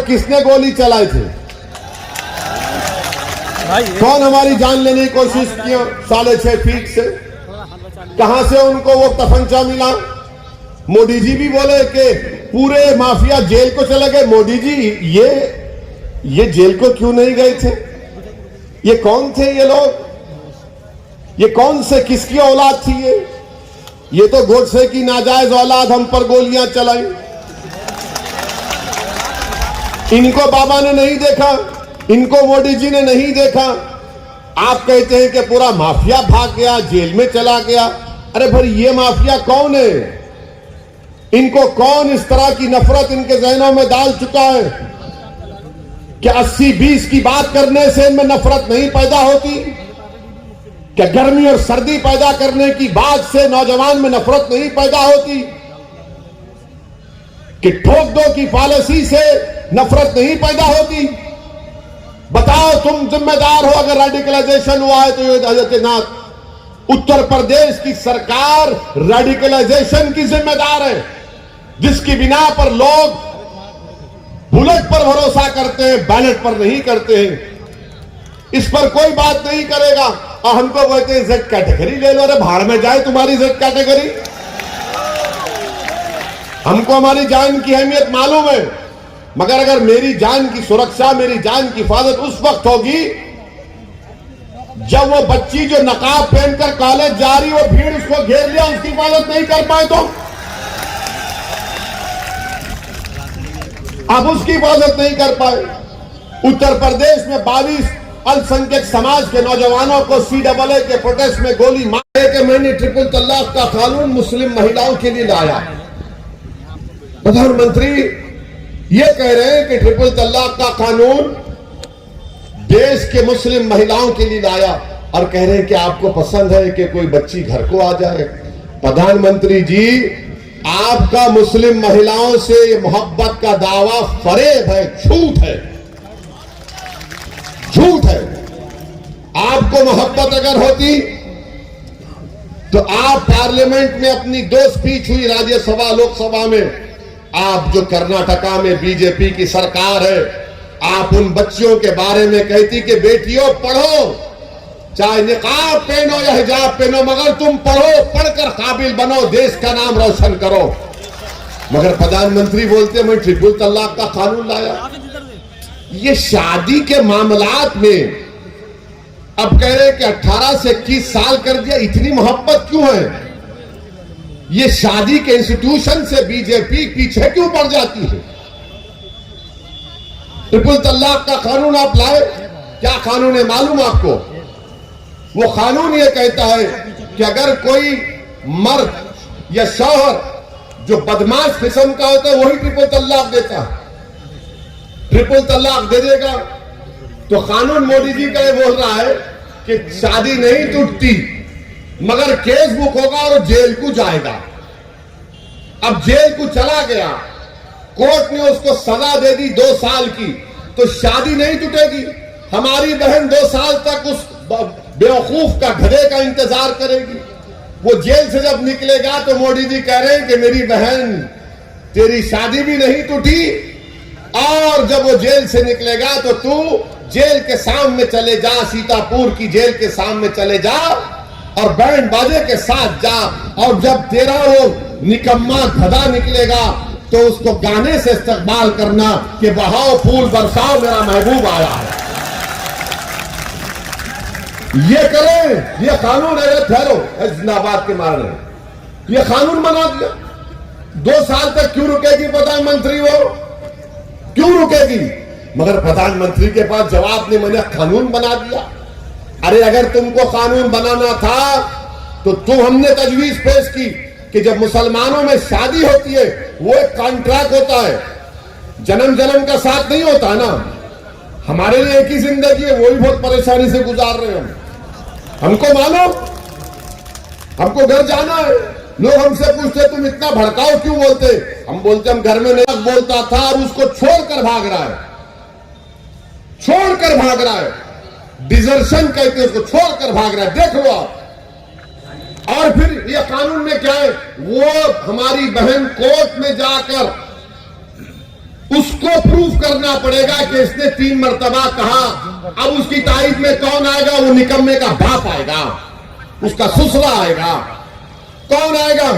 किसने गोली चलाई थी? कौन हमारी जान लेने की कोशिश की 6.5 फीट से? कहां से उनको वो तफंचा मिला? मोदी जी भी बोले कि पूरे माफिया जेल को चले गए। मोदी जी ये जेल को क्यों नहीं गए थे? ये कौन थे ये लोग? ये कौन से किसकी औलाद थी? ये तो गोडसे की नाजायज औलाद हम पर गोलियां चलाई। इनको बाबा ने नहीं देखा, इनको मोदी जी ने नहीं देखा। आप कहते हैं कि पूरा माफिया भाग गया, जेल में चला गया। अरे भाई ये माफिया कौन है? इनको कौन इस तरह की नफरत इनके जहनों में डाल चुका है कि 80-20 की बात करने से इनमें नफरत नहीं पैदा होती? क्या गर्मी और सर्दी पैदा करने की बात से नौजवान में नफरत नहीं पैदा होती? कि ठोक दो की पॉलिसी से नफरत नहीं पैदा होती? बताओ तुम जिम्मेदार हो अगर रेडिकलाइजेशन हुआ है तो योगीनाथ। उत्तर प्रदेश की सरकार रेडिकलाइजेशन की जिम्मेदार है, जिसकी बिना पर लोग बुलेट पर भरोसा करते हैं, बैलेट पर नहीं करते हैं। इस पर कोई बात नहीं करेगा और हमको बोलते हैं जेड कैटेगरी ले लो। अरे भाड़ में जाए तुम्हारी जेड कैटेगरी। हमको हमारी जान की अहमियत मालूम है, मगर अगर मेरी जान की सुरक्षा, मेरी जान की हिफाजत उस वक्त होगी जब वो बच्ची जो नकाब पहनकर कॉलेज जा रही, वो भीड़ उसको घेर लिया, उसकी हिफाजत नहीं कर पाए तो अब उसकी हिफाजत नहीं कर पाए। उत्तर प्रदेश में 22 अल्पसंख्यक समाज के नौजवानों को CAA के प्रोटेस्ट में गोली मारे कि मैंने ट्रिपल तलाक का कानून मुस्लिम महिलाओं के लिए लाया। प्रधानमंत्री ये कह रहे हैं कि ट्रिपल तलाक का कानून देश के मुस्लिम महिलाओं के लिए लाया और कह रहे हैं कि आपको पसंद है कि कोई बच्ची घर को आ जाए। प्रधानमंत्री जी, आपका मुस्लिम महिलाओं से ये मोहब्बत का दावा फरेब है, झूठ है, झूठ है। आपको मोहब्बत अगर होती तो आप पार्लियामेंट में अपनी 2 स्पीच हुई राज्यसभा लोकसभा में, आप जो कर्नाटका में बीजेपी की सरकार है, आप उन बच्चियों के बारे में कहती कि बेटियों पढ़ो, चाहे निकाब पहनो या हिजाब पहनो, मगर तुम पढ़ो, पढ़कर काबिल बनो, देश का नाम रोशन करो। मगर प्रधानमंत्री बोलते मैं ट्रिपल तलाक का कानून लाया। ये शादी के मामलात में अब कह रहे कि 18 से 21 साल कर दिया। इतनी मोहब्बत क्यों है? ये शादी के इंस्टीट्यूशन से बीजेपी पीछे क्यों पड़ जाती है? ट्रिपल तलाक का कानून आप लाए, क्या कानून है मालूम आपको? वो कानून ये कहता है कि अगर कोई मर्द या शौहर जो बदमाश किस्म का होता है वही ट्रिपल तलाक देता है, ट्रिपल तलाक दे देगा तो कानून मोदी जी का ये बोल रहा है कि शादी नहीं टूटती मगर केस बुक होगा और जेल को जाएगा। अब जेल को चला गया, कोर्ट ने उसको सजा दे दी 2 साल की, तो शादी नहीं टूटेगी। हमारी बहन 2 साल तक उस बेवकूफ का गधे का इंतजार करेगी। वो जेल से जब निकलेगा तो मोदी जी कह रहे हैं कि मेरी बहन तेरी शादी भी नहीं टूटी, और जब वो जेल से निकलेगा तो तू जेल के सामने चले जा, सीतापुर की जेल के सामने चले जा और बैंड बाजे के साथ जा, और जब तेरा वो निकम्मा गधा निकलेगा तो उसको गाने से इस्तकबाल करना कि बहाओ फूल बरसाओ मेरा महबूब आया है। ये करें, ये कानून है। ठहरो, जिंदाबाद के मारने ये कानून बना दिया। 2 साल तक क्यों रुकेगी प्रधानमंत्री? वो क्यों रुकेगी? मगर प्रधानमंत्री के पास जवाब नहीं, मैंने कानून बना दिया। अरे अगर तुमको कानून बनाना था तो हमने तजवीज पेश की कि जब मुसलमानों में शादी होती है वो एक कॉन्ट्रैक्ट होता है, जन्म जन्म का साथ नहीं होता ना। हमारे लिए एक ही जिंदगी है, वो भी बहुत परेशानी से गुजार रहे हैं। हमको मानो, हमको घर जाना है। लोग हमसे पूछते तुम इतना भड़काओ क्यों बोलते? हम बोलते हम घर में नहीं बोलता था और उसको छोड़कर भाग रहा है, छोड़कर भाग रहा है। डिजर्शन कहते हैं उसको, छोड़कर भाग रहा है। देख लो आप। और फिर ये कानून में क्या है? वो हमारी बहन कोर्ट में जाकर उस उसको प्रूफ करना पड़ेगा कि इसने 3 मर्तबा कहा। अब उसकी तारीफ में कौन आएगा? वो निकम्मे का बाप आएगा, उसका ससुरा आएगा। कौन आएगा?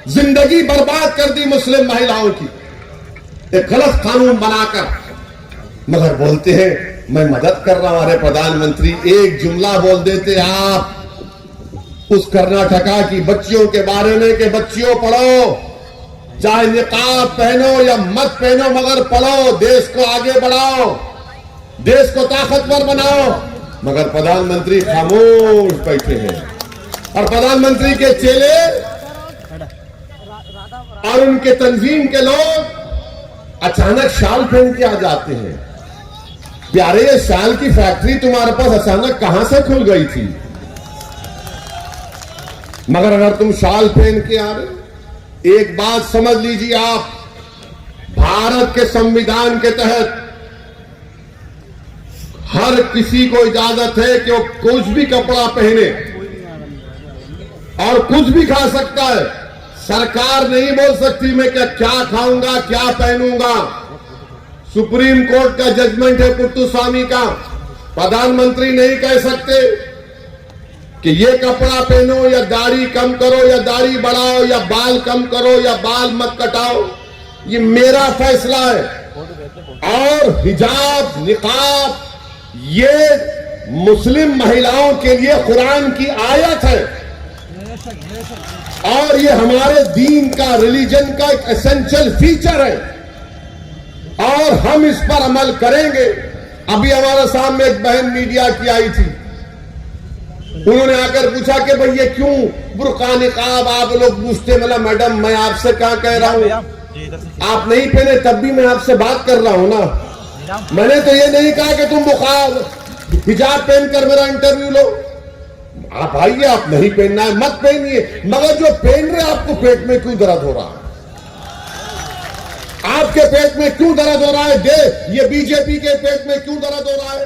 जिंदगी बर्बाद कर दी मुस्लिम महिलाओं की एक गलत कानून बनाकर, मगर बोलते हैं मैं मदद कर रहा हूं। अरे प्रधानमंत्री, एक जुमला बोल देते आप उस कर्नाटका की बच्चियों के बारे में कि बच्चियों पढ़ो, चाहे निकाब पहनो या मत पहनो, मगर पढ़ो, देश को आगे बढ़ाओ, देश को ताकतवर बनाओ। मगर प्रधानमंत्री खामोश बैठे हैं और प्रधानमंत्री के चेले और उनके तंजीम के लोग अचानक शाल पहन के आ जाते हैं। प्यारे, ये शाल की फैक्ट्री तुम्हारे पास अचानक कहां से खुल गई थी? मगर अगर तुम शाल पहन के आ रहे, एक बात समझ लीजिए आप, भारत के संविधान के तहत हर किसी को इजाजत है कि वो कुछ भी कपड़ा पहने और कुछ भी खा सकता है। सरकार नहीं बोल सकती मैं क्या खाऊंगा, क्या पहनूंगा। सुप्रीम कोर्ट का जजमेंट है पुट्टुस्वामी का। प्रधानमंत्री नहीं कह सकते कि ये कपड़ा पहनो या दाढ़ी कम करो या दाढ़ी बढ़ाओ या बाल कम करो या बाल मत कटाओ। ये मेरा फैसला है। और हिजाब, निकाब ये मुस्लिम महिलाओं के लिए कुरान की आयत है और ये हमारे दीन का, रिलीजन का एक एसेंशियल फीचर है और हम इस पर अमल करेंगे। अभी हमारे सामने एक बहन मीडिया की आई थी, उन्होंने आकर पूछा कि भाई ये क्यों बुर्का निकाब आप लोग पूछते? मतलब मैडम, मैं आपसे क्या कह रहा हूं, आप नहीं पहने तब भी मैं आपसे बात कर रहा हूं ना। मैंने तो ये नहीं कहा कि तुम बुखार हिजाब पहनकर मेरा इंटरव्यू लो। आप आइए, आप नहीं पहनना है मत पहनिए, मगर जो पहन रहे आपको पेट में क्यों दर्द हो रहा है? आपके पेट में क्यों दर्द हो रहा है? ये बीजेपी के पेट में क्यों दर्द हो रहा है?